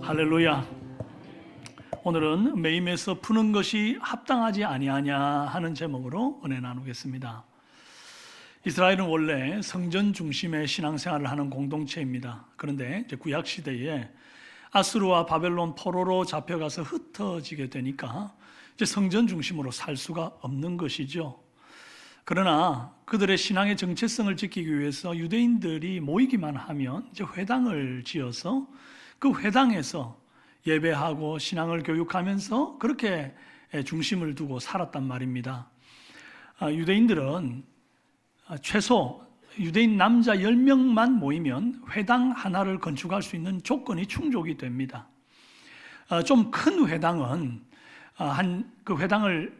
할렐루야. 오늘은 매임에서 푸는 것이 합당하지 아니하냐 하는 제목으로 은혜 나누겠습니다. 이스라엘은 원래 성전 중심의 신앙생활을 하는 공동체입니다. 그런데 이제 구약 시대에 아수르와 바벨론 포로로 잡혀가서 흩어지게 되니까 이제 성전 중심으로 살 수가 없는 것이죠. 그러나 그들의 신앙의 정체성을 지키기 위해서 유대인들이 모이기만 하면 이제 회당을 지어서 그 회당에서 예배하고 신앙을 교육하면서 그렇게 중심을 두고 살았단 말입니다. 유대인들은 최소 유대인 남자 10명만 모이면 회당 하나를 건축할 수 있는 조건이 충족이 됩니다. 좀 큰 회당은 그 회당을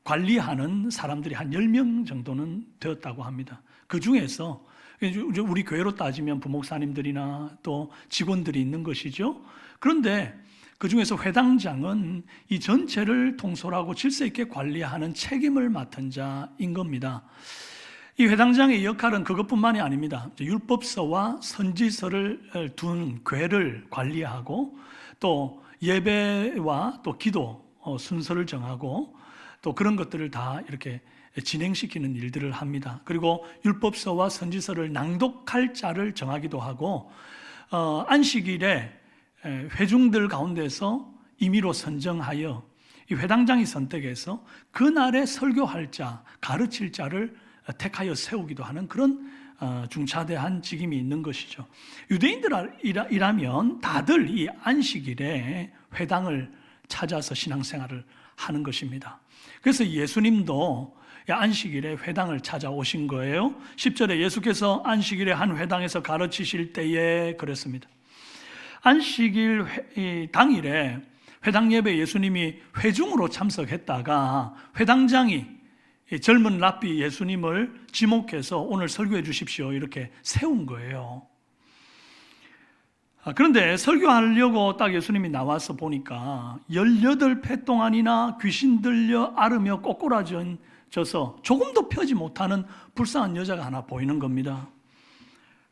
관리하는 사람들이 한 10명 정도는 되었다고 합니다. 그 중에서 우리 교회로 따지면 부목사님들이나 또 직원들이 있는 것이죠. 그런데 그 중에서 회당장은 이 전체를 통솔하고 질서 있게 관리하는 책임을 맡은 자인 겁니다. 이 회당장의 역할은 그것뿐만이 아닙니다. 율법서와 선지서를 둔 궤를 관리하고 또 예배와 또 기도 순서를 정하고 또 그런 것들을 다 이렇게 진행시키는 일들을 합니다. 그리고 율법서와 선지서를 낭독할 자를 정하기도 하고 안식일에 회중들 가운데서 임의로 선정하여 이 회당장이 선택해서 그날에 설교할 자, 가르칠 자를 택하여 세우기도 하는 그런 중차대한 직임이 있는 것이죠. 유대인들이라면 다들 이 안식일에 회당을 찾아서 신앙생활을 하는 것입니다. 그래서 예수님도 안식일에 회당을 찾아오신 거예요. 10절에 예수께서 안식일에 한 회당에서 가르치실 때에 그랬습니다. 안식일 당일에 회당 예배 예수님이 회중으로 참석했다가 회당장이 젊은 랍비 예수님을 지목해서 오늘 설교해 주십시오 이렇게 세운 거예요. 그런데 설교하려고 딱 예수님이 나와서 보니까 18회 동안이나 귀신 들려 앓으며 꼬꾸라져서 조금도 펴지 못하는 불쌍한 여자가 하나 보이는 겁니다.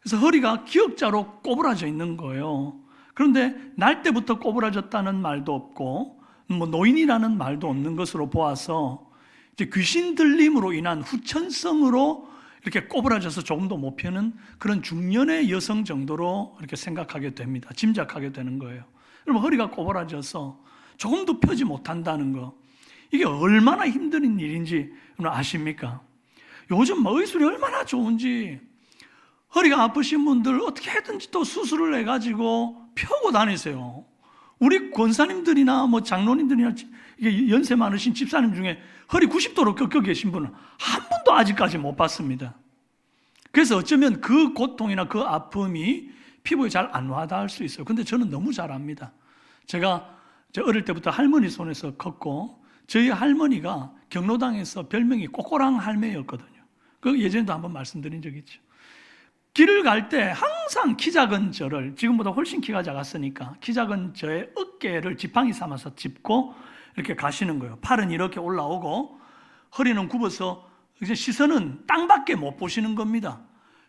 그래서 허리가 기역자로 꼬부라져 있는 거예요. 그런데 날 때부터 꼬부라졌다는 말도 없고 노인이라는 말도 없는 것으로 보아서 이제 귀신 들림으로 인한 후천성으로 이렇게 꼬부라져서 조금도 못 펴는 그런 중년의 여성 정도로 이렇게 생각하게 됩니다. 짐작하게 되는 거예요. 여러분, 허리가 꼬부라져서 조금도 펴지 못한다는 거, 이게 얼마나 힘든 일인지 아십니까? 요즘 의술이 얼마나 좋은지 허리가 아프신 분들 어떻게든지 또 수술을 해가지고 펴고 다니세요. 우리 권사님들이나 장로님들이나 이게 연세 많으신 집사님 중에 허리 90도로 꺾여 계신 분은 한 번도 아직까지 못 봤습니다. 그래서 어쩌면 그 고통이나 그 아픔이 피부에 잘 안 와닿을 수 있어요. 근데 저는 너무 잘 압니다. 제가 어릴 때부터 할머니 손에서 컸고 저희 할머니가 경로당에서 별명이 꼬꼬랑 할매였거든요. 그 예전에도 한번 말씀드린 적이 있죠. 길을 갈 때 항상 키 작은 저를, 지금보다 훨씬 키가 작았으니까 키 작은 저의 어깨를 지팡이 삼아서 짚고 이렇게 가시는 거예요. 팔은 이렇게 올라오고 허리는 굽어서 이제 시선은 땅밖에 못 보시는 겁니다.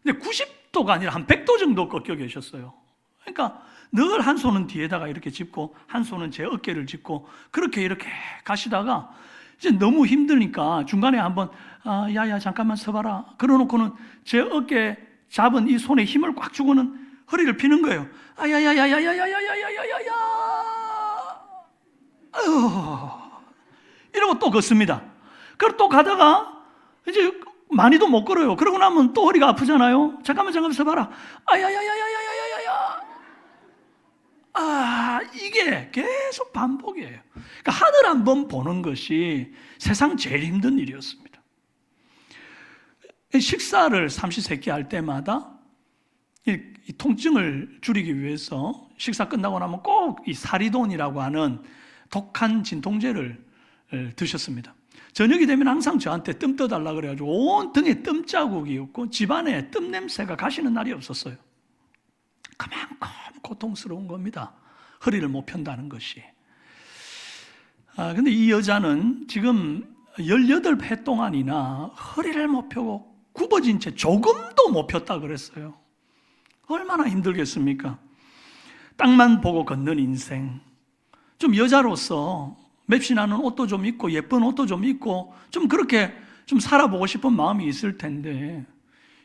근데 90도가 아니라 한 100도 정도 꺾여 계셨어요. 그러니까 늘 한 손은 뒤에다가 이렇게 짚고 한 손은 제 어깨를 짚고 그렇게 이렇게 가시다가 이제 너무 힘드니까 중간에 한번 야야 잠깐만 서봐라 그러놓고는 제 어깨 잡은 이 손에 힘을 꽉 주고는 허리를 피는 거예요. 야야야야야야야야야야야야 이러고 또 걷습니다. 그리고 또 가다가 이제 많이도 못 걸어요. 그러고 나면 또 허리가 아프잖아요. 잠깐만 서봐라. 이게 계속 반복이에요. 그러니까 하늘 한번 보는 것이 세상 제일 힘든 일이었습니다. 식사를 삼시세끼 할 때마다 이 통증을 줄이기 위해서 식사 끝나고 나면 꼭 이 사리돈이라고 하는 독한 진통제를 드셨습니다. 저녁이 되면 항상 저한테 뜸 떠달라 그래가지고 온 등에 뜸 자국이 없고 집안에 뜸 냄새가 가시는 날이 없었어요. 그만큼 고통스러운 겁니다. 허리를 못 편다는 것이. 근데 이 여자는 지금 18회 동안이나 허리를 못 펴고 굽어진 채 조금도 못 폈다 그랬어요. 얼마나 힘들겠습니까? 땅만 보고 걷는 인생. 좀 여자로서 맵신하는 옷도 좀 입고 예쁜 옷도 좀 입고 좀 그렇게 좀 살아보고 싶은 마음이 있을 텐데,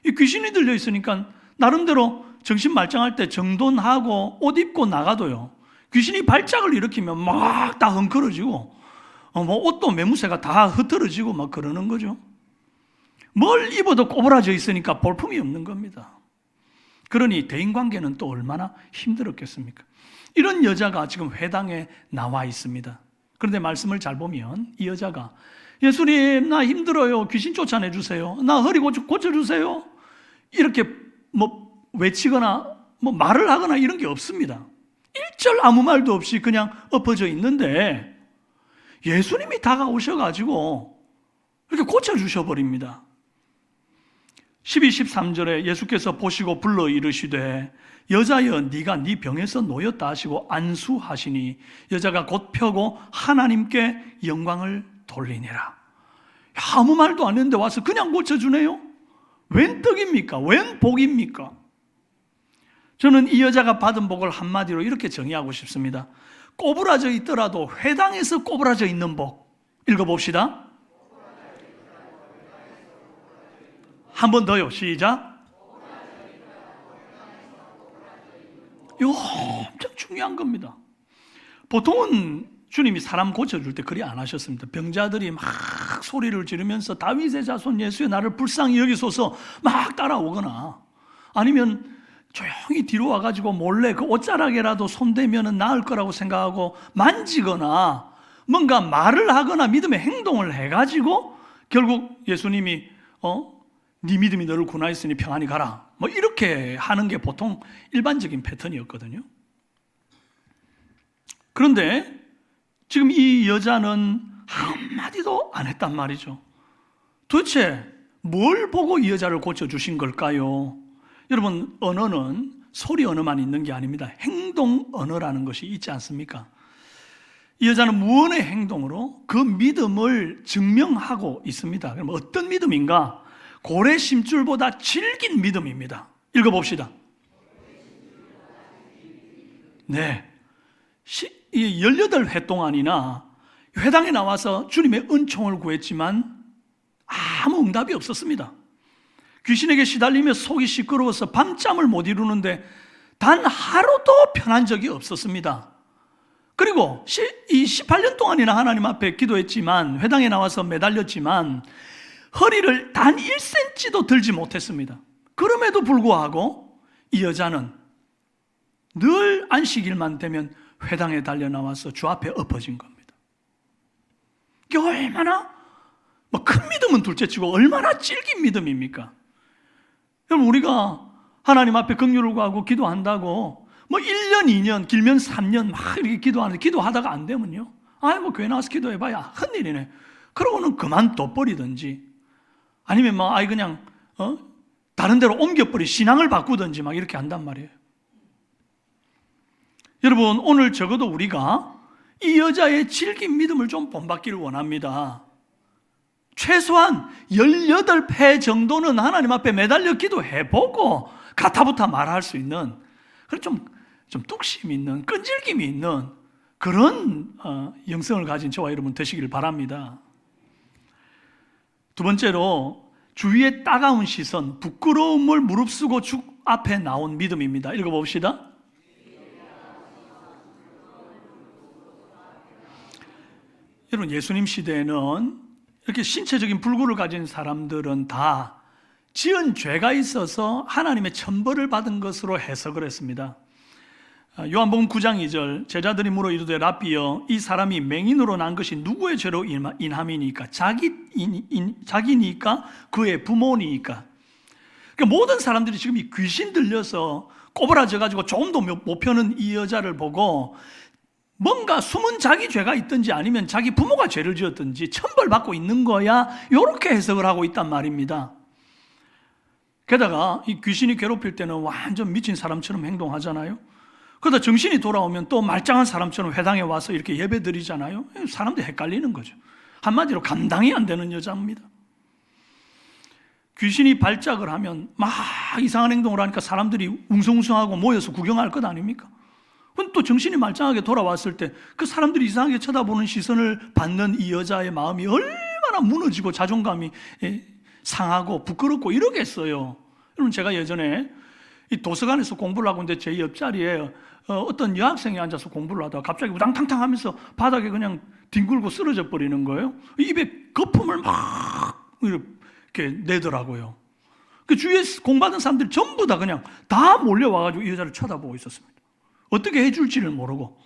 이 귀신이 들려 있으니까 나름대로 정신 말짱할 때 정돈하고 옷 입고 나가도요, 귀신이 발작을 일으키면 막 다 헝클어지고 뭐 옷도 매무새가 다 흐트러지고 막 그러는 거죠. 뭘 입어도 꼬부라져 있으니까 볼품이 없는 겁니다. 그러니 대인관계는 또 얼마나 힘들었겠습니까? 이런 여자가 지금 회당에 나와 있습니다. 그런데 말씀을 잘 보면 이 여자가 예수님 나 힘들어요, 귀신 쫓아내주세요, 나 허리 고쳐주세요, 이렇게 뭐 외치거나 뭐 말을 하거나 이런 게 없습니다. 일절 아무 말도 없이 그냥 엎어져 있는데 예수님이 다가오셔가지고 이렇게 고쳐주셔버립니다. 12, 13절에 예수께서 보시고 불러 이르시되 여자여 네가 네 병에서 놓였다 하시고 안수하시니 여자가 곧 펴고 하나님께 영광을 돌리니라. 아무 말도 안 했는데 와서 그냥 고쳐주네요. 웬 떡입니까? 웬 복입니까? 저는 이 여자가 받은 복을 한마디로 이렇게 정의하고 싶습니다. 꼬부라져 있더라도 회당에서 꼬부라져 있는 복. 읽어봅시다. 한 번 더요. 시작. 이거 엄청 중요한 겁니다. 보통은 주님이 사람 고쳐줄 때 그리 안 하셨습니다. 병자들이 막 소리를 지르면서 다윗의 자손 예수의 나를 불쌍히 여기소서 막 따라오거나, 아니면 조용히 뒤로 와가지고 몰래 그 옷자락에라도 손대면 나을 거라고 생각하고 만지거나 뭔가 말을 하거나 믿음의 행동을 해가지고 결국 예수님이 네 믿음이 너를 구원하였으니 평안히 가라, 뭐 이렇게 하는 게 보통 일반적인 패턴이었거든요. 그런데 지금 이 여자는 한마디도 안 했단 말이죠. 도대체 뭘 보고 이 여자를 고쳐주신 걸까요? 여러분, 언어는 소리 언어만 있는 게 아닙니다. 행동 언어라는 것이 있지 않습니까? 이 여자는 무언의 행동으로 그 믿음을 증명하고 있습니다. 그럼 어떤 믿음인가? 고래 심줄보다 질긴 믿음입니다. 읽어봅시다. 네, 18회 동안이나 회당에 나와서 주님의 은총을 구했지만 아무 응답이 없었습니다. 귀신에게 시달리며 속이 시끄러워서 밤잠을 못 이루는데 단 하루도 편한 적이 없었습니다. 그리고 이 18년 동안이나 하나님 앞에 기도했지만, 회당에 나와서 매달렸지만 허리를 단 1cm도 들지 못했습니다. 그럼에도 불구하고 이 여자는 늘 안식일만 되면 회당에 달려 나와서 주 앞에 엎어진 겁니다. 이게 얼마나 큰 믿음은 둘째치고 얼마나 질긴 믿음입니까? 그럼 우리가 하나님 앞에 긍휼을 구하고 기도한다고 1년, 2년, 길면 3년 막 이렇게 기도하는데, 기도하다가 안 되면요, 아이고 교회 나와서 기도해봐야 큰일이네, 그러고는 그만둬버리든지, 아니면 그냥 다른 데로 옮겨버리 신앙을 바꾸든지 막 이렇게 한단 말이에요. 여러분, 오늘 적어도 우리가 이 여자의 질긴 믿음을 좀 본받기를 원합니다. 최소한 18회 정도는 하나님 앞에 매달려 기도해보고 가타부타 말할 수 있는, 좀 뚝심 있는, 끈질김이 있는 그런 영성을 가진 저와 여러분 되시길 바랍니다. 두 번째로, 주위의 따가운 시선, 부끄러움을 무릅쓰고 주 앞에 나온 믿음입니다. 읽어봅시다. 여러분, 예수님 시대에는 이렇게 신체적인 불구를 가진 사람들은 다 지은 죄가 있어서 하나님의 천벌을 받은 것으로 해석을 했습니다. 요한복음 9장 2절, 제자들이 물어 이르되 랍비여, 이 사람이 맹인으로 난 것이 누구의 죄로 인함이니까? 자기니까? 그의 부모니까? 그러니까 모든 사람들이 지금 이 귀신 들려서 꼬부라져가지고 조금도 못 펴는 이 여자를 보고 뭔가 숨은 자기 죄가 있든지 아니면 자기 부모가 죄를 지었든지 천벌받고 있는 거야, 이렇게 해석을 하고 있단 말입니다. 게다가 이 귀신이 괴롭힐 때는 완전 미친 사람처럼 행동하잖아요. 그러다 정신이 돌아오면 또 말짱한 사람처럼 회당에 와서 이렇게 예배 드리잖아요. 사람들이 헷갈리는 거죠. 한마디로 감당이 안 되는 여자입니다. 귀신이 발작을 하면 막 이상한 행동을 하니까 사람들이 웅성웅성하고 모여서 구경할 것 아닙니까? 그건 또 정신이 말짱하게 돌아왔을 때 그 사람들이 이상하게 쳐다보는 시선을 받는 이 여자의 마음이 얼마나 무너지고 자존감이 상하고 부끄럽고 이러겠어요. 여러분, 제가 예전에 이 도서관에서 공부를 하고 있는데 제 옆자리에 어떤 여학생이 앉아서 공부를 하다가 갑자기 우당탕탕 하면서 바닥에 그냥 뒹굴고 쓰러져 버리는 거예요. 입에 거품을 막 이렇게 내더라고요. 그 주위에 공부하던 사람들이 전부 다 그냥 다 몰려와가지고 이 여자를 쳐다보고 있었습니다. 어떻게 해줄지를 모르고.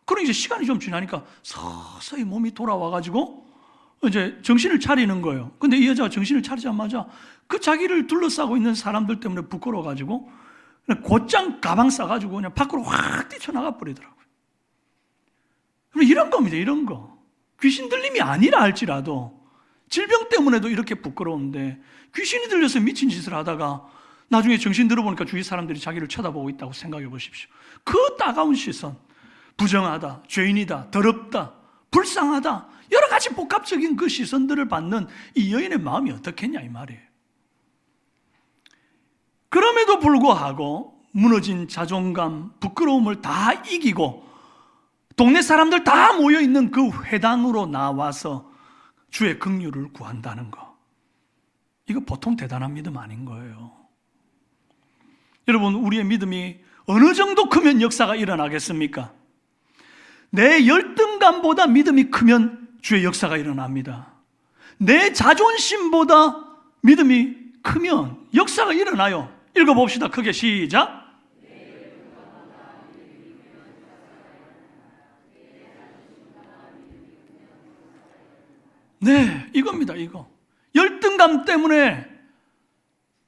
그러니 이제 시간이 좀 지나니까 서서히 몸이 돌아와가지고 이제 정신을 차리는 거예요. 근데 이 여자가 정신을 차리자마자 그 자기를 둘러싸고 있는 사람들 때문에 부끄러워가지고 그냥 곧장 가방 싸가지고 그냥 밖으로 확 뛰쳐나가 버리더라고요. 이런 겁니다, 이런 거. 귀신 들림이 아니라 할지라도 질병 때문에도 이렇게 부끄러운데 귀신이 들려서 미친 짓을 하다가 나중에 정신 들어보니까 주위 사람들이 자기를 쳐다보고 있다고 생각해 보십시오. 그 따가운 시선, 부정하다, 죄인이다, 더럽다, 불쌍하다, 여러 가지 복합적인 그 시선들을 받는 이 여인의 마음이 어떻겠냐 이 말이에요. 그럼에도 불구하고 무너진 자존감, 부끄러움을 다 이기고 동네 사람들 다 모여있는 그 회당으로 나와서 주의 긍휼을 구한다는 거, 이거 보통 대단한 믿음 아닌 거예요. 여러분, 우리의 믿음이 어느 정도 크면 역사가 일어나겠습니까? 내 열등감보다 믿음이 크면 주의 역사가 일어납니다. 내 자존심보다 믿음이 크면 역사가 일어나요. 읽어봅시다. 크게 시작. 네, 이겁니다. 이거 열등감 때문에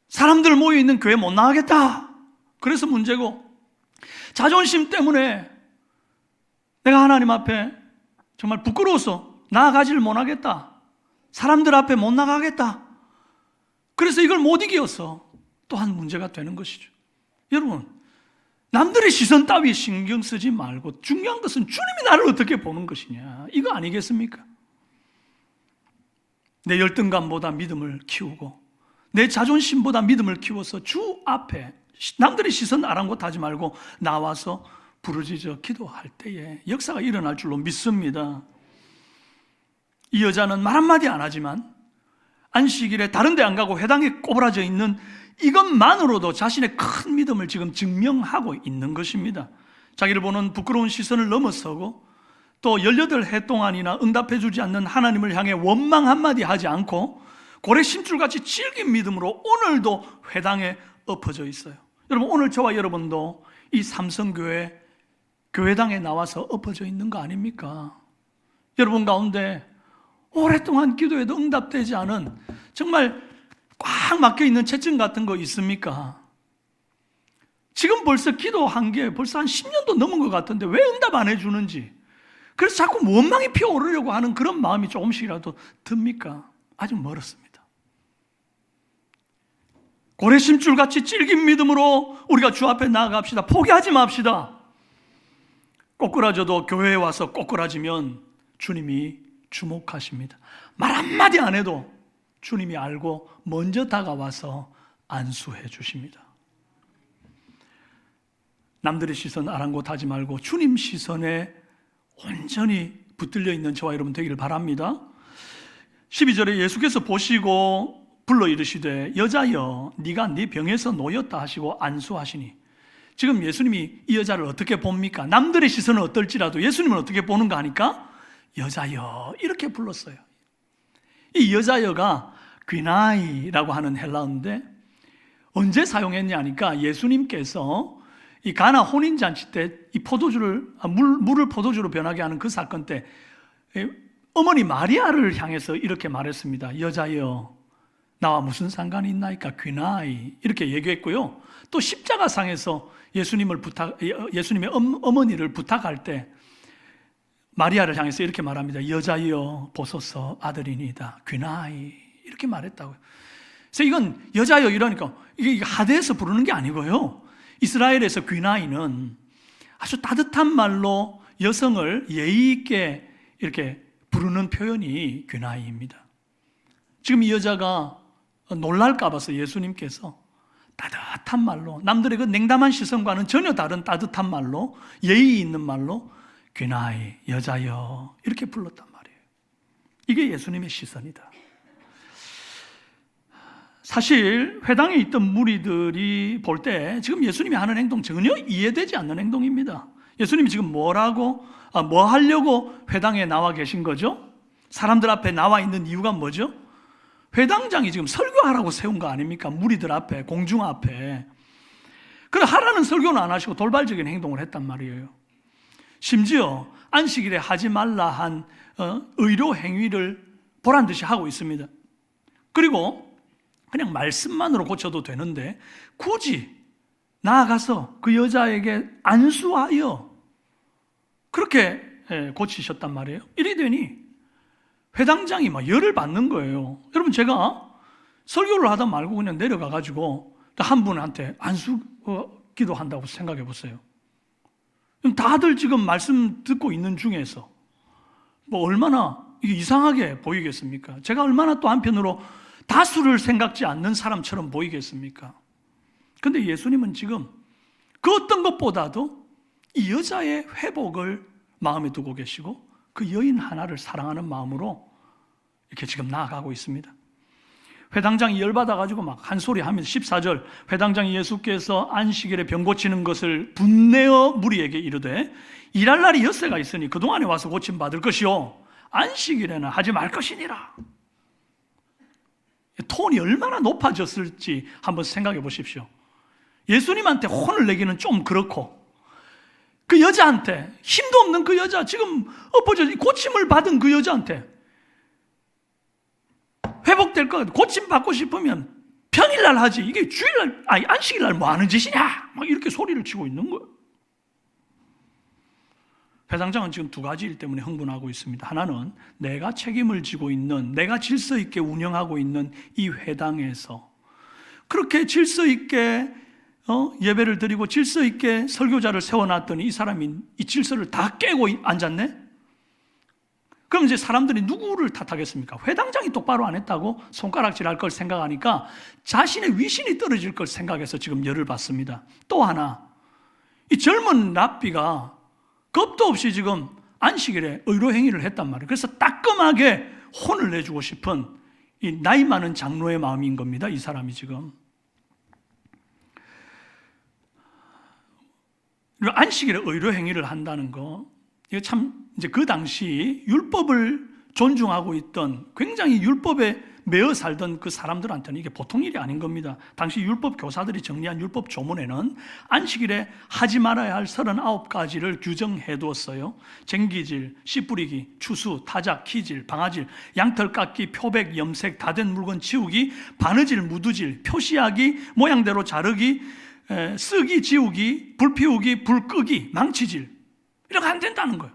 사람들 모여있는 교회 못 나가겠다, 그래서 문제고, 자존심 때문에 내가 하나님 앞에 정말 부끄러워서 나아가지를 못하겠다, 사람들 앞에 못 나가겠다, 그래서 이걸 못 이겨서 또한 문제가 되는 것이죠. 여러분, 남들의 시선 따위 신경 쓰지 말고 중요한 것은 주님이 나를 어떻게 보는 것이냐, 이거 아니겠습니까? 내 열등감보다 믿음을 키우고 내 자존심보다 믿음을 키워서 주 앞에 남들의 시선 아랑곳하지 말고 나와서 부르짖어 기도할 때에 역사가 일어날 줄로 믿습니다. 이 여자는 말 한마디 안 하지만 안식일에 다른 데 안 가고 회당에 꼬부라져 있는 이것만으로도 자신의 큰 믿음을 지금 증명하고 있는 것입니다. 자기를 보는 부끄러운 시선을 넘어서고 또 18해 동안이나 응답해 주지 않는 하나님을 향해 원망 한마디 하지 않고 고래 심줄같이 질긴 믿음으로 오늘도 회당에 엎어져 있어요. 여러분, 오늘 저와 여러분도 이 삼성교회 교회당에 나와서 엎어져 있는 거 아닙니까? 여러분 가운데 오랫동안 기도해도 응답되지 않은 정말 꽉 막혀있는 채증 같은 거 있습니까? 지금 벌써 기도한 게 벌써 한 10년도 넘은 것 같은데 왜 응답 안 해주는지, 그래서 자꾸 원망이 피어오르려고 하는 그런 마음이 조금씩이라도 듭니까? 아직 멀었습니다. 고래심줄같이 질긴 믿음으로 우리가 주 앞에 나아갑시다. 포기하지 맙시다. 꼬꾸라져도 교회에 와서 꼬꾸라지면 주님이 주목하십니다. 말 한마디 안 해도 주님이 알고 먼저 다가와서 안수해 주십니다. 남들의 시선 아랑곳하지 말고 주님 시선에 온전히 붙들려 있는 저와 여러분 되기를 바랍니다. 12절에 예수께서 보시고 불러 이르시되 여자여 네가 네 병에서 놓였다 하시고 안수하시니, 지금 예수님이 이 여자를 어떻게 봅니까? 남들의 시선은 어떨지라도 예수님은 어떻게 보는가 하니까 여자여 이렇게 불렀어요. 이 여자여가 귀나이라고 하는 헬라어인데 언제 사용했냐 하니까 예수님께서 이 가나 혼인잔치 때 이 포도주를 물을 포도주로 변하게 하는 그 사건 때 어머니 마리아를 향해서 이렇게 말했습니다. 여자여 나와 무슨 상관이 있나이까 귀나이, 이렇게 얘기했고요. 또 십자가상에서 예수님의 어머니를 부탁할 때 마리아를 향해서 이렇게 말합니다. 여자여 보소서 아들이니이다 귀나이, 이렇게 말했다고요. 그래서 이건 여자여 이러니까 이게 하대에서 부르는 게 아니고요. 이스라엘에서 귀나이는 아주 따뜻한 말로 여성을 예의 있게 이렇게 부르는 표현이 귀나이입니다. 지금 이 여자가 놀랄까 봐서 예수님께서 따뜻한 말로, 남들의 그 냉담한 시선과는 전혀 다른 따뜻한 말로, 예의 있는 말로 귀나이 여자여 이렇게 불렀단 말이에요. 이게 예수님의 시선이다. 사실 회당에 있던 무리들이 볼 때 지금 예수님이 하는 행동 전혀 이해되지 않는 행동입니다. 예수님이 지금 뭐 하려고 회당에 나와 계신 거죠? 사람들 앞에 나와 있는 이유가 뭐죠? 회당장이 지금 설교하라고 세운 거 아닙니까? 무리들 앞에, 공중 앞에. 그래 하라는 설교는 안 하시고 돌발적인 행동을 했단 말이에요. 심지어 안식일에 하지 말라 한 의료 행위를 보란 듯이 하고 있습니다. 그리고 그냥 말씀만으로 고쳐도 되는데 굳이 나아가서 그 여자에게 안수하여 그렇게 고치셨단 말이에요. 이래 되니 회당장이 막 열을 받는 거예요. 여러분, 제가 설교를 하다 말고 그냥 내려가가지고 한 분한테 안수 기도한다고 생각해 보세요. 다들 지금 말씀 듣고 있는 중에서 뭐 얼마나 이게 이상하게 보이겠습니까? 제가 얼마나 또 한편으로 다수를 생각지 않는 사람처럼 보이겠습니까? 근데 예수님은 지금 그 어떤 것보다도 이 여자의 회복을 마음에 두고 계시고 그 여인 하나를 사랑하는 마음으로 이렇게 지금 나아가고 있습니다. 회당장이 열받아가지고 막 한 소리 하면서 14절 회당장이 예수께서 안식일에 병 고치는 것을 분내어 무리에게 이르되 일할 날이 엿새가 있으니 그동안에 와서 고침 받을 것이요 안식일에는 하지 말 것이니라. 톤이 얼마나 높아졌을지 한번 생각해 보십시오. 예수님한테 혼을 내기는 좀 그렇고 그 여자한테, 힘도 없는 그 여자, 지금 엎어져 고침을 받은 그 여자한테 회복될 것 같아. 고침 받고 싶으면 평일날 하지, 이게 주일날, 안식일날 뭐 하는 짓이냐, 막 이렇게 소리를 치고 있는 거예요. 회당장은 지금 두 가지 일 때문에 흥분하고 있습니다. 하나는 내가 책임을 지고 있는, 내가 질서 있게 운영하고 있는 이 회당에서 그렇게 질서 있게 예배를 드리고 질서 있게 설교자를 세워놨더니 이 사람이 이 질서를 다 깨고 앉았네? 그럼 이제 사람들이 누구를 탓하겠습니까? 회당장이 똑바로 안 했다고 손가락질할 걸 생각하니까 자신의 위신이 떨어질 걸 생각해서 지금 열을 받습니다. 또 하나, 이 젊은 랍비가 겁도 없이 지금 안식일에 의로 행위를 했단 말이에요. 그래서 따끔하게 혼을 내주고 싶은 이 나이 많은 장로의 마음인 겁니다. 이 사람이 지금. 안식일에 의로 행위를 한다는 거, 이거 참 이제 그 당시 율법을 존중하고 있던, 굉장히 율법에 매어 살던 그 사람들한테는 이게 보통 일이 아닌 겁니다. 당시 율법 교사들이 정리한 율법 조문에는 안식일에 하지 말아야 할 39가지를 규정해 두었어요. 쟁기질, 씨 뿌리기, 추수, 타작, 키질, 방아질, 양털 깎기, 표백, 염색, 다 된 물건 치우기, 바느질, 무두질, 표시하기, 모양대로 자르기, 쓰기, 지우기, 불 피우기, 불 끄기, 망치질, 이렇게 안 된다는 거예요.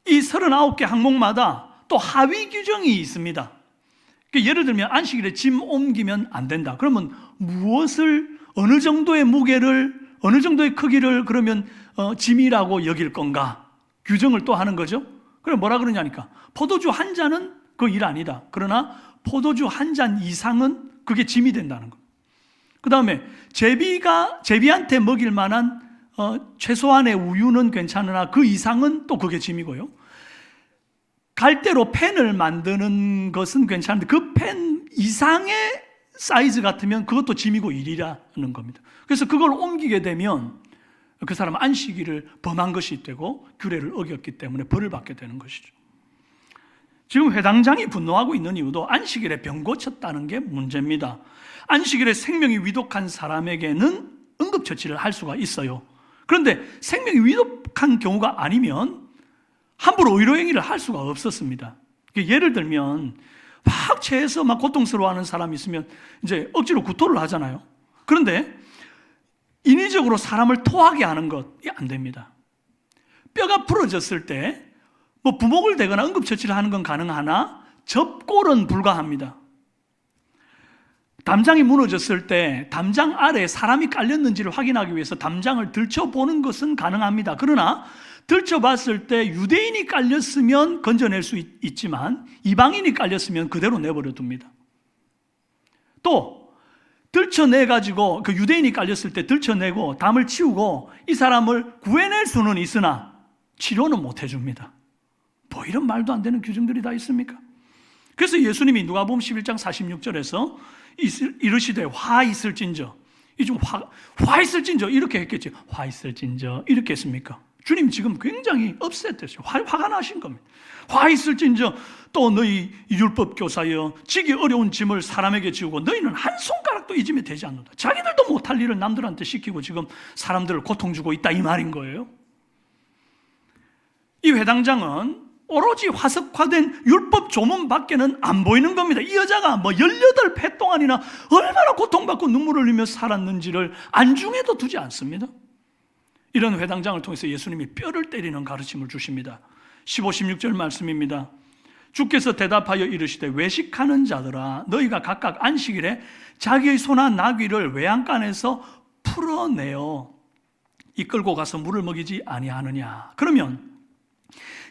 이 39개 항목마다 또 하위 규정이 있습니다. 예를 들면 안식일에 짐 옮기면 안 된다. 그러면 무엇을, 어느 정도의 무게를, 어느 정도의 크기를 그러면 짐이라고 여길 건가? 규정을 또 하는 거죠. 그럼 뭐라 그러냐니까, 포도주 한 잔은 그 일 아니다. 그러나 포도주 한 잔 이상은 그게 짐이 된다는 거예요. 그 다음에 제비한테 먹일 만한 최소한의 우유는 괜찮으나 그 이상은 또 그게 짐이고요. 갈대로 펜을 만드는 것은 괜찮은데 그 펜 이상의 사이즈 같으면 그것도 짐이고 일이라는 겁니다. 그래서 그걸 옮기게 되면 그 사람은 안식일을 범한 것이 되고 규례를 어겼기 때문에 벌을 받게 되는 것이죠. 지금 회당장이 분노하고 있는 이유도 안식일에 병 고쳤다는 게 문제입니다. 안식일에 생명이 위독한 사람에게는 응급처치를 할 수가 있어요. 그런데 생명이 위독한 경우가 아니면 함부로 의료행위를 할 수가 없었습니다. 예를 들면 막 체해서 막 고통스러워하는 사람이 있으면 이제 억지로 구토를 하잖아요. 그런데 인위적으로 사람을 토하게 하는 것, 이게 안 됩니다. 뼈가 부러졌을 때 뭐 부목을 대거나 응급처치를 하는 건 가능하나 접골은 불가합니다. 담장이 무너졌을 때 담장 아래에 사람이 깔렸는지를 확인하기 위해서 담장을 들춰보는 것은 가능합니다. 그러나 들춰봤을 때 유대인이 깔렸으면 건져낼 수 있지만 이방인이 깔렸으면 그대로 내버려 둡니다. 또 들쳐내가지고 그 유대인이 깔렸을 때 들쳐내고 담을 치우고 이 사람을 구해낼 수는 있으나 치료는 못 해줍니다. 뭐 이런 말도 안 되는 규정들이 다 있습니까? 그래서 예수님이 누가복음 11장 46절에서 이르시되 화 있을진저, 이 좀 화 있을진저 이렇게 했겠죠. 화 있을진저 이렇게 했습니까? 주님 지금 굉장히 업셋됐어요. 화가 나신 겁니다. 화 있을진저 또 너희 율법 교사여 지기 어려운 짐을 사람에게 지우고 너희는 한 손가락도 이 짐에 되지 않는다. 자기들도 못할 일을 남들한테 시키고 지금 사람들을 고통 주고 있다 이 말인 거예요. 이 회당장은 오로지 화석화된 율법 조문밖에는 안 보이는 겁니다. 이 여자가 뭐 18회 동안이나 얼마나 고통받고 눈물을 흘리며 살았는지를 안중에도 두지 않습니다. 이런 회당장을 통해서 예수님이 뼈를 때리는 가르침을 주십니다. 15, 16절 말씀입니다. 주께서 대답하여 이르시되 외식하는 자들아 너희가 각각 안식일에 자기의 소나 나귀를 외양간에서 풀어내어 이끌고 가서 물을 먹이지 아니하느냐. 그러면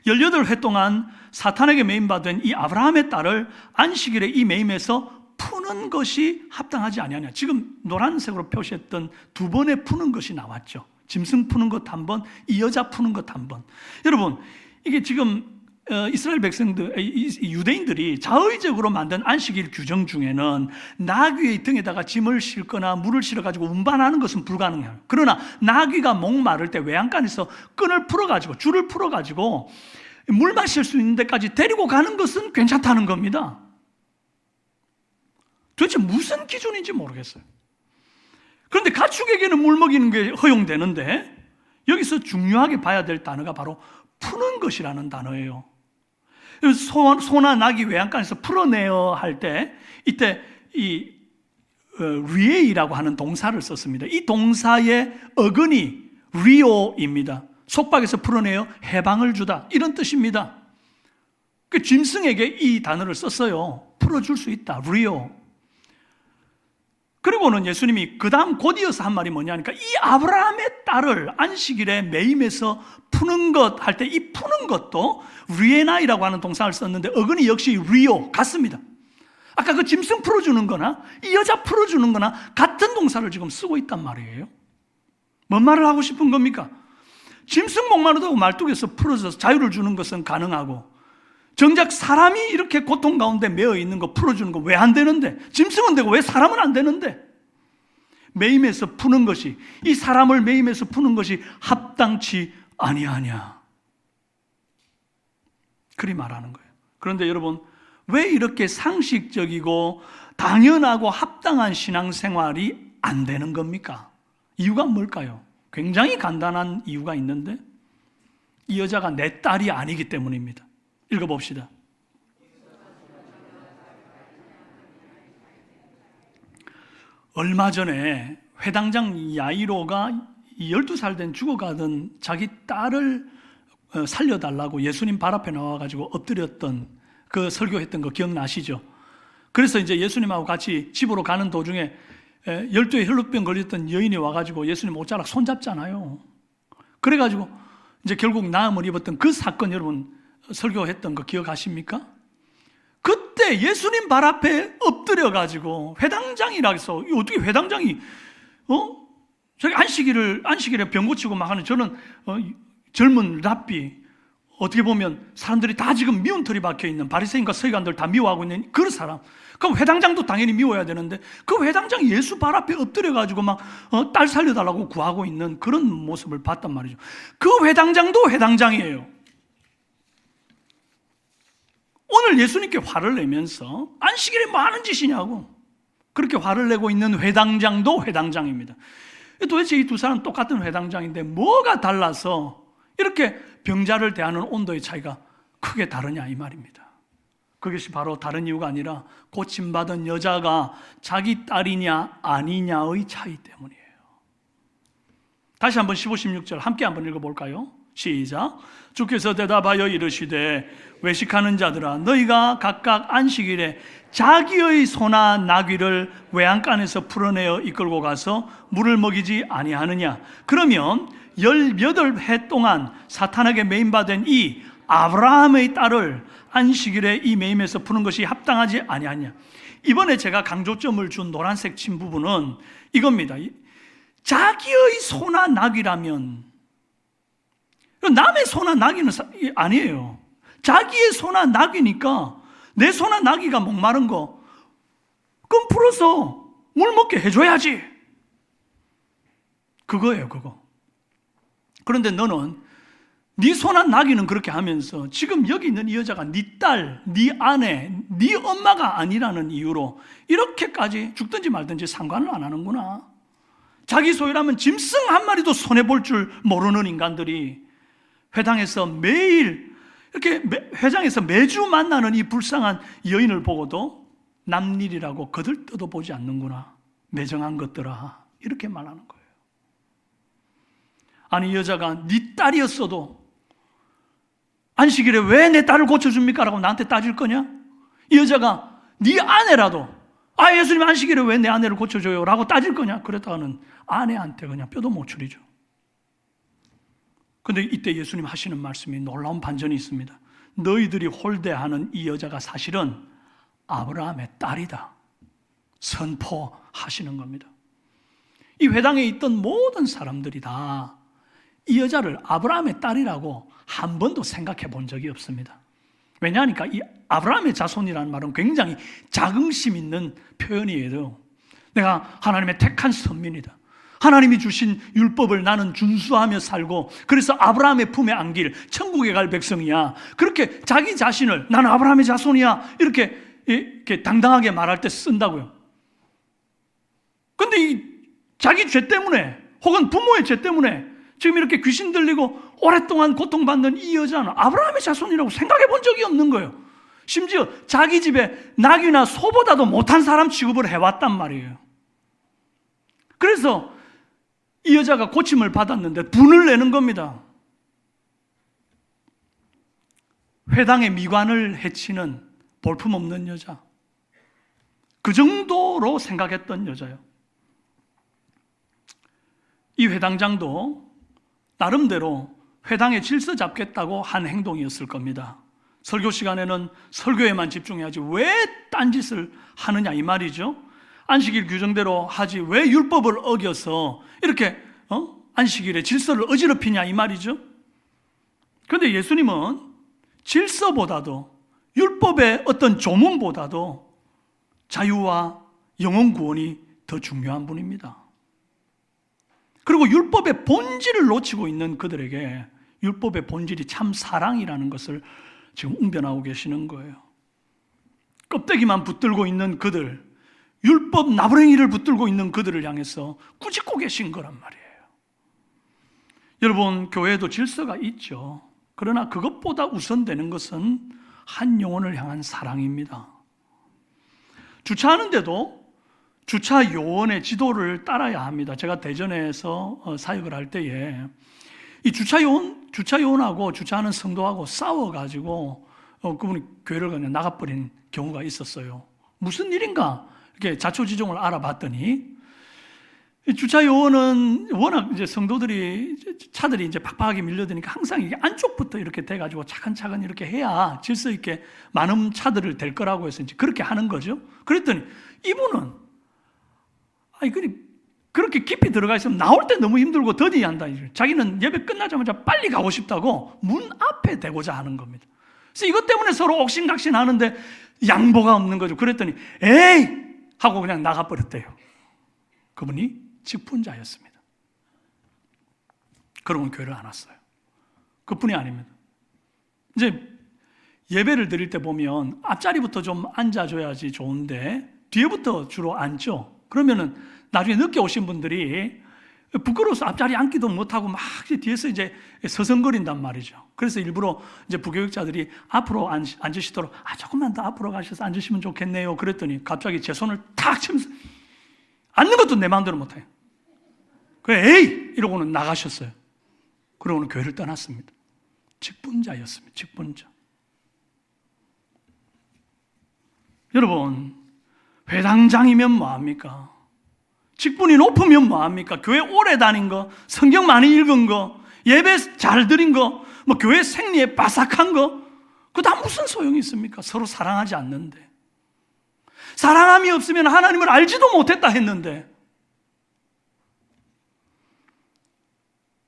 18회 동안 사탄에게 매임받은 이 아브라함의 딸을 안식일에 이 매임에서 푸는 것이 합당하지 아니하냐. 지금 노란색으로 표시했던 두 번의 푸는 것이 나왔죠. 짐승 푸는 것 한 번, 이 여자 푸는 것 한 번. 여러분, 이게 지금 이스라엘 백성들, 유대인들이 자의적으로 만든 안식일 규정 중에는 나귀의 등에다가 짐을 싣거나 물을 실어가지고 운반하는 것은 불가능해요. 그러나 나귀가 목마를 때 외양간에서 끈을 풀어가지고 줄을 풀어가지고 물 마실 수 있는 데까지 데리고 가는 것은 괜찮다는 겁니다. 도대체 무슨 기준인지 모르겠어요. 그런데 가축에게는 물 먹이는 게 허용되는데 여기서 중요하게 봐야 될 단어가 바로 푸는 것이라는 단어예요. 소나 나귀 외양간에서 풀어내어 할 때 이때 이 리에이라고 하는 동사를 썼습니다. 이 동사의 어근이 리오입니다. 속박에서 풀어내어 해방을 주다 이런 뜻입니다. 그 짐승에게 이 단어를 썼어요. 풀어줄 수 있다. 리오. 그리고는 예수님이 그 다음 곧 이어서 한 말이 뭐냐니까 이 아브라함의 딸을 안식일에 매임해서 푸는 것 할 때 이 푸는 것도 리에나이라고 하는 동사를 썼는데 어근이 역시 리오 같습니다. 아까 그 짐승 풀어주는 거나 이 여자 풀어주는 거나 같은 동사를 지금 쓰고 있단 말이에요. 뭔 말을 하고 싶은 겁니까? 짐승 목마르다고 말뚝에서 풀어져서 자유를 주는 것은 가능하고 정작 사람이 이렇게 고통 가운데 매여 있는 거 풀어주는 거 왜 안 되는데? 짐승은 되고 왜 사람은 안 되는데? 매임에서 푸는 것이, 이 사람을 매임에서 푸는 것이 합당치 아니하냐. 그리 말하는 거예요. 그런데 여러분, 왜 이렇게 상식적이고 당연하고 합당한 신앙생활이 안 되는 겁니까? 이유가 뭘까요? 굉장히 간단한 이유가 있는데 이 여자가 내 딸이 아니기 때문입니다. 읽어봅시다. 얼마 전에 회당장 야이로가 12살 된 죽어가던 자기 딸을 살려달라고 예수님 발 앞에 나와가지고 엎드렸던 그 설교했던 거 기억나시죠? 그래서 이제 예수님하고 같이 집으로 가는 도중에 12에 혈루병 걸렸던 여인이 와가지고 예수님 옷자락 손잡잖아요. 그래가지고 이제 결국 나음을 입었던 그 사건 여러분 설교했던 거 기억하십니까? 그때 예수님 발 앞에 엎드려가지고 회당장이라 해서 어떻게 회당장이 저기 안식일에 병 고치고 막 하는 저는 젊은 랍비 어떻게 보면 사람들이 다 지금 미운 털이 박혀있는 바리새인과 서기관들 다 미워하고 있는 그런 사람. 그럼 회당장도 당연히 미워야 되는데 그 회당장이 예수 발 앞에 엎드려가지고 막 딸 살려달라고 구하고 있는 그런 모습을 봤단 말이죠. 그 회당장도 회당장이에요. 오늘 예수님께 화를 내면서 안식일에 뭐 하는 짓이냐고 그렇게 화를 내고 있는 회당장도 회당장입니다. 도대체 이 두 사람은 똑같은 회당장인데 뭐가 달라서 이렇게 병자를 대하는 온도의 차이가 크게 다르냐 이 말입니다. 그것이 바로 다른 이유가 아니라 고침받은 여자가 자기 딸이냐 아니냐의 차이 때문이에요. 다시 한번 15, 16절 함께 한번 읽어볼까요? 시작. 주께서 대답하여 이르시되 외식하는 자들아 너희가 각각 안식일에 자기의 소나 나귀를 외양간에서 풀어내어 이끌고 가서 물을 먹이지 아니하느냐. 그러면 18해 동안 사탄에게 매임받은 이 아브라함의 딸을 안식일에 이 매임에서 푸는 것이 합당하지 아니하냐. 이번에 제가 강조점을 준 노란색 친 부분은 이겁니다. 자기의 소나 낙이라면, 남의 소나 낙이는 아니에요. 자기의 소나 낙이니까 내 소나 낙이가 목마른 거 끔 풀어서 물 먹게 해줘야지. 그거예요, 그거. 그런데 너는 네 소나 낙이는 그렇게 하면서 지금 여기 있는 이 여자가 네 딸, 네 아내, 네 엄마가 아니라는 이유로 이렇게까지 죽든지 말든지 상관을 안 하는구나. 자기 소유라면 짐승 한 마리도 손해볼 줄 모르는 인간들이 회당에서 매일 이렇게 회장에서 매주 만나는 이 불쌍한 여인을 보고도 남일이라고 거들떠도 보지 않는구나. 매정한 것들아, 이렇게 말하는 거예요. 아니, 이 여자가 네 딸이었어도 안식일에 왜 내 딸을 고쳐줍니까? 라고 나한테 따질 거냐? 이 여자가 네 아내라도 예수님 안식일에 왜 내 아내를 고쳐줘요? 라고 따질 거냐? 그랬다가는 아내한테 그냥 뼈도 못 추리죠. 근데 이때 예수님 하시는 말씀이 놀라운 반전이 있습니다. 너희들이 홀대하는 이 여자가 사실은 아브라함의 딸이다 선포하시는 겁니다. 이 회당에 있던 모든 사람들이 다 이 여자를 아브라함의 딸이라고 한 번도 생각해 본 적이 없습니다. 왜냐하니까 이 아브라함의 자손이라는 말은 굉장히 자긍심 있는 표현이에요. 내가 하나님의 택한 선민이다. 하나님이 주신 율법을 나는 준수하며 살고 그래서 아브라함의 품에 안길 천국에 갈 백성이야. 그렇게 자기 자신을 나는 아브라함의 자손이야 이렇게 당당하게 말할 때 쓴다고요. 근데 이 자기 죄 때문에 혹은 부모의 죄 때문에 지금 이렇게 귀신 들리고 오랫동안 고통받는 이 여자는 아브라함의 자손이라고 생각해 본 적이 없는 거예요. 심지어 자기 집에 낙이나 소보다도 못한 사람 취급을 해왔단 말이에요. 그래서 이 여자가 고침을 받았는데 분을 내는 겁니다. 회당의 미관을 해치는 볼품없는 여자, 그 정도로 생각했던 여자예요. 이 회당장도 나름대로 회당에 질서 잡겠다고 한 행동이었을 겁니다. 설교 시간에는 설교에만 집중해야지 왜 딴짓을 하느냐 이 말이죠. 안식일 규정대로 하지 왜 율법을 어겨서 이렇게 안식일에 질서를 어지럽히냐 이 말이죠. 그런데 예수님은 질서보다도 율법의 어떤 조문보다도 자유와 영혼 구원이 더 중요한 분입니다. 그리고 율법의 본질을 놓치고 있는 그들에게 율법의 본질이 참 사랑이라는 것을 지금 웅변하고 계시는 거예요. 껍데기만 붙들고 있는 그들, 율법 나부랭이를 붙들고 있는 그들을 향해서 꾸짖고 계신 거란 말이에요. 여러분, 교회에도 질서가 있죠. 그러나 그것보다 우선되는 것은 한 영혼을 향한 사랑입니다. 주차하는데도 주차 요원의 지도를 따라야 합니다. 제가 대전에서 사역을 할 때에 이 주차 요원하고 주차하는 성도하고 싸워가지고 그분이 교회를 그냥 나가버린 경우가 있었어요. 무슨 일인가 이렇게 자초지종을 알아봤더니 주차 요원은 워낙 이제 성도들이 차들이 이제 팍팍하게 밀려드니까 항상 이게 안쪽부터 이렇게 돼가지고 차근차근 이렇게 해야 질서 있게 많은 차들을 댈 거라고 해서 이제 그렇게 하는 거죠. 그랬더니 이분은 그렇게 깊이 들어가 있으면 나올 때 너무 힘들고 더디한다. 자기는 예배 끝나자마자 빨리 가고 싶다고 문 앞에 대고자 하는 겁니다. 그래서 이것 때문에 서로 옥신각신 하는데 양보가 없는 거죠. 그랬더니 에이! 하고 그냥 나가버렸대요. 그분이 직분자였습니다. 그러면 교회를 안 왔어요. 그뿐이 아닙니다. 이제 예배를 드릴 때 보면 앞자리부터 좀 앉아줘야지 좋은데 뒤에부터 주로 앉죠. 그러면은 나중에 늦게 오신 분들이 부끄러워서 앞자리 앉기도 못하고 막 뒤에서 이제 서성거린단 말이죠. 그래서 일부러 이제 부교육자들이 앞으로 앉으시도록 조금만 더 앞으로 가셔서 앉으시면 좋겠네요. 그랬더니 갑자기 제 손을 탁 치면서 앉는 것도 내 마음대로 못해요. 그래 에이! 이러고는 나가셨어요. 그러고는 교회를 떠났습니다. 직분자였습니다. 직분자. 여러분, 회당장이면 뭐합니까? 직분이 높으면 뭐합니까? 교회 오래 다닌 거, 성경 많이 읽은 거, 예배 잘 드린 거, 뭐 교회 생리에 바삭한 거, 그거 다 무슨 소용이 있습니까? 서로 사랑하지 않는데. 사랑함이 없으면 하나님을 알지도 못했다 했는데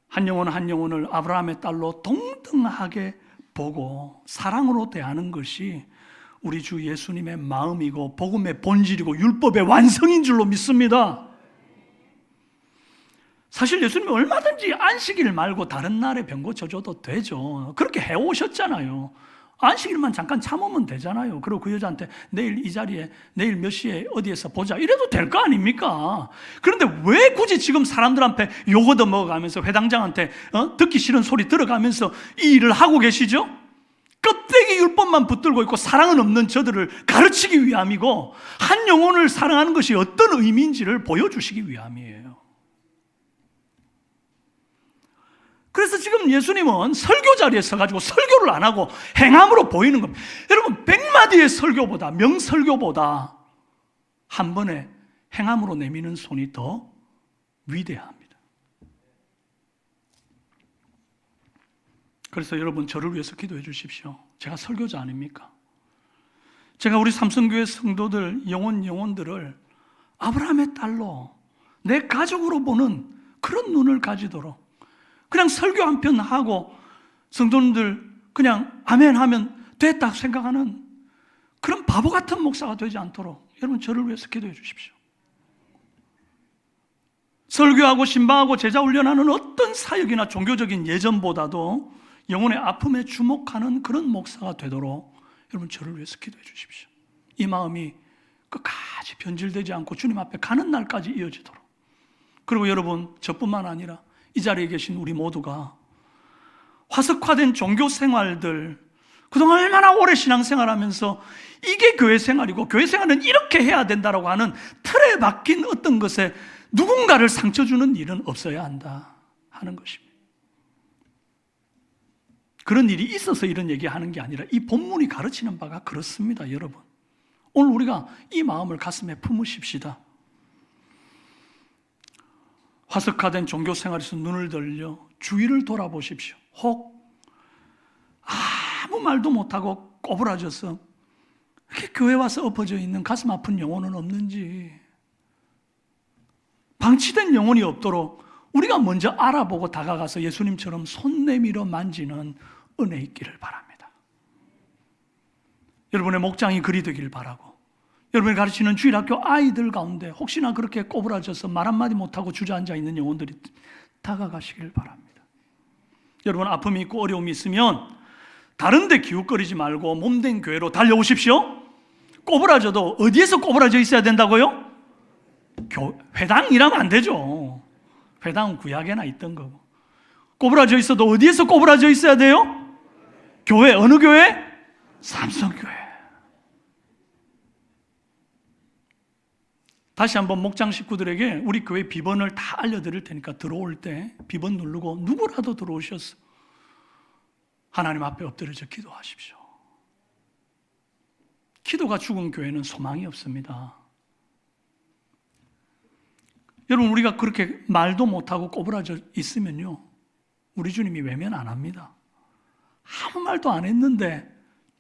한 영혼 한 영혼을 아브라함의 딸로 동등하게 보고 사랑으로 대하는 것이 우리 주 예수님의 마음이고 복음의 본질이고 율법의 완성인 줄로 믿습니다. 사실 예수님이 얼마든지 안식일 말고 다른 날에 병 고쳐줘도 되죠. 그렇게 해오셨잖아요. 안식일만 잠깐 참으면 되잖아요. 그리고 그 여자한테 내일 이 자리에 내일 몇 시에 어디에서 보자 이래도 될 거 아닙니까? 그런데 왜 굳이 지금 사람들 앞에 욕 얻어 먹어가면서 회당장한테 듣기 싫은 소리 들어가면서 이 일을 하고 계시죠? 껍데기 율법만 붙들고 있고 사랑은 없는 저들을 가르치기 위함이고 한 영혼을 사랑하는 것이 어떤 의미인지를 보여주시기 위함이에요. 그래서 지금 예수님은 설교 자리에 서가지고 설교를 안 하고 행함으로 보이는 겁니다. 여러분 100마디의 설교보다 명설교보다 한 번에 행함으로 내미는 손이 더 위대합니다. 그래서 여러분 저를 위해서 기도해 주십시오. 제가 설교자 아닙니까? 제가 우리 삼성교회 성도들 영혼들을 아브라함의 딸로 내 가족으로 보는 그런 눈을 가지도록 그냥 설교 한 편 하고 성도님들 그냥 아멘 하면 됐다 생각하는 그런 바보 같은 목사가 되지 않도록 여러분 저를 위해서 기도해 주십시오. 설교하고 신방하고 제자 훈련하는 어떤 사역이나 종교적인 예전보다도 영혼의 아픔에 주목하는 그런 목사가 되도록 여러분 저를 위해서 기도해 주십시오. 이 마음이 끝까지 변질되지 않고 주님 앞에 가는 날까지 이어지도록. 그리고 여러분 저뿐만 아니라 이 자리에 계신 우리 모두가 화석화된 종교 생활들 그동안 얼마나 오래 신앙생활하면서 이게 교회 생활이고 교회 생활은 이렇게 해야 된다라고 하는 틀에 박힌 어떤 것에 누군가를 상처 주는 일은 없어야 한다 하는 것입니다. 그런 일이 있어서 이런 얘기하는 게 아니라 이 본문이 가르치는 바가 그렇습니다. 여러분 오늘 우리가 이 마음을 가슴에 품으십시다. 화석화된 종교생활에서 눈을 들려 주위를 돌아보십시오. 혹 아무 말도 못하고 꼬부라져서 이렇게 교회 와서 엎어져 있는 가슴 아픈 영혼은 없는지, 방치된 영혼이 없도록 우리가 먼저 알아보고 다가가서 예수님처럼 손 내밀어 만지는 은혜 있기를 바랍니다. 여러분의 목장이 그리 되길 바라고, 여러분이 가르치는 주일학교 아이들 가운데 혹시나 그렇게 꼬부라져서 말 한마디 못하고 주저앉아 있는 영혼들이 다가가시길 바랍니다. 여러분 아픔이 있고 어려움이 있으면 다른 데 기웃거리지 말고 몸된 교회로 달려오십시오. 꼬부라져도 어디에서 꼬부라져 있어야 된다고요? 회당이라면 안 되죠. 회당은 구약에나 있던 거고. 꼬부라져 있어도 어디에서 꼬부라져 있어야 돼요? 교회. 어느 교회? 삼성교회. 다시 한번 목장 식구들에게 우리 교회 비번을 다 알려드릴 테니까 들어올 때 비번 누르고 누구라도 들어오셔서 하나님 앞에 엎드려서 기도하십시오. 기도가 죽은 교회는 소망이 없습니다. 여러분 우리가 그렇게 말도 못하고 꼬부라져 있으면요 우리 주님이 외면 안 합니다. 아무 말도 안 했는데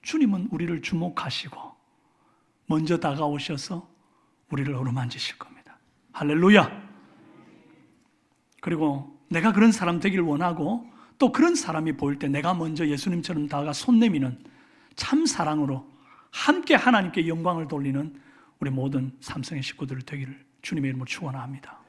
주님은 우리를 주목하시고 먼저 다가오셔서 우리를 어루만지실 겁니다. 할렐루야. 그리고 내가 그런 사람 되길 원하고 또 그런 사람이 보일 때 내가 먼저 예수님처럼 다가가 손 내미는 참 사랑으로 함께 하나님께 영광을 돌리는 우리 모든 삼성의 식구들 되기를 주님의 이름으로 축원합니다.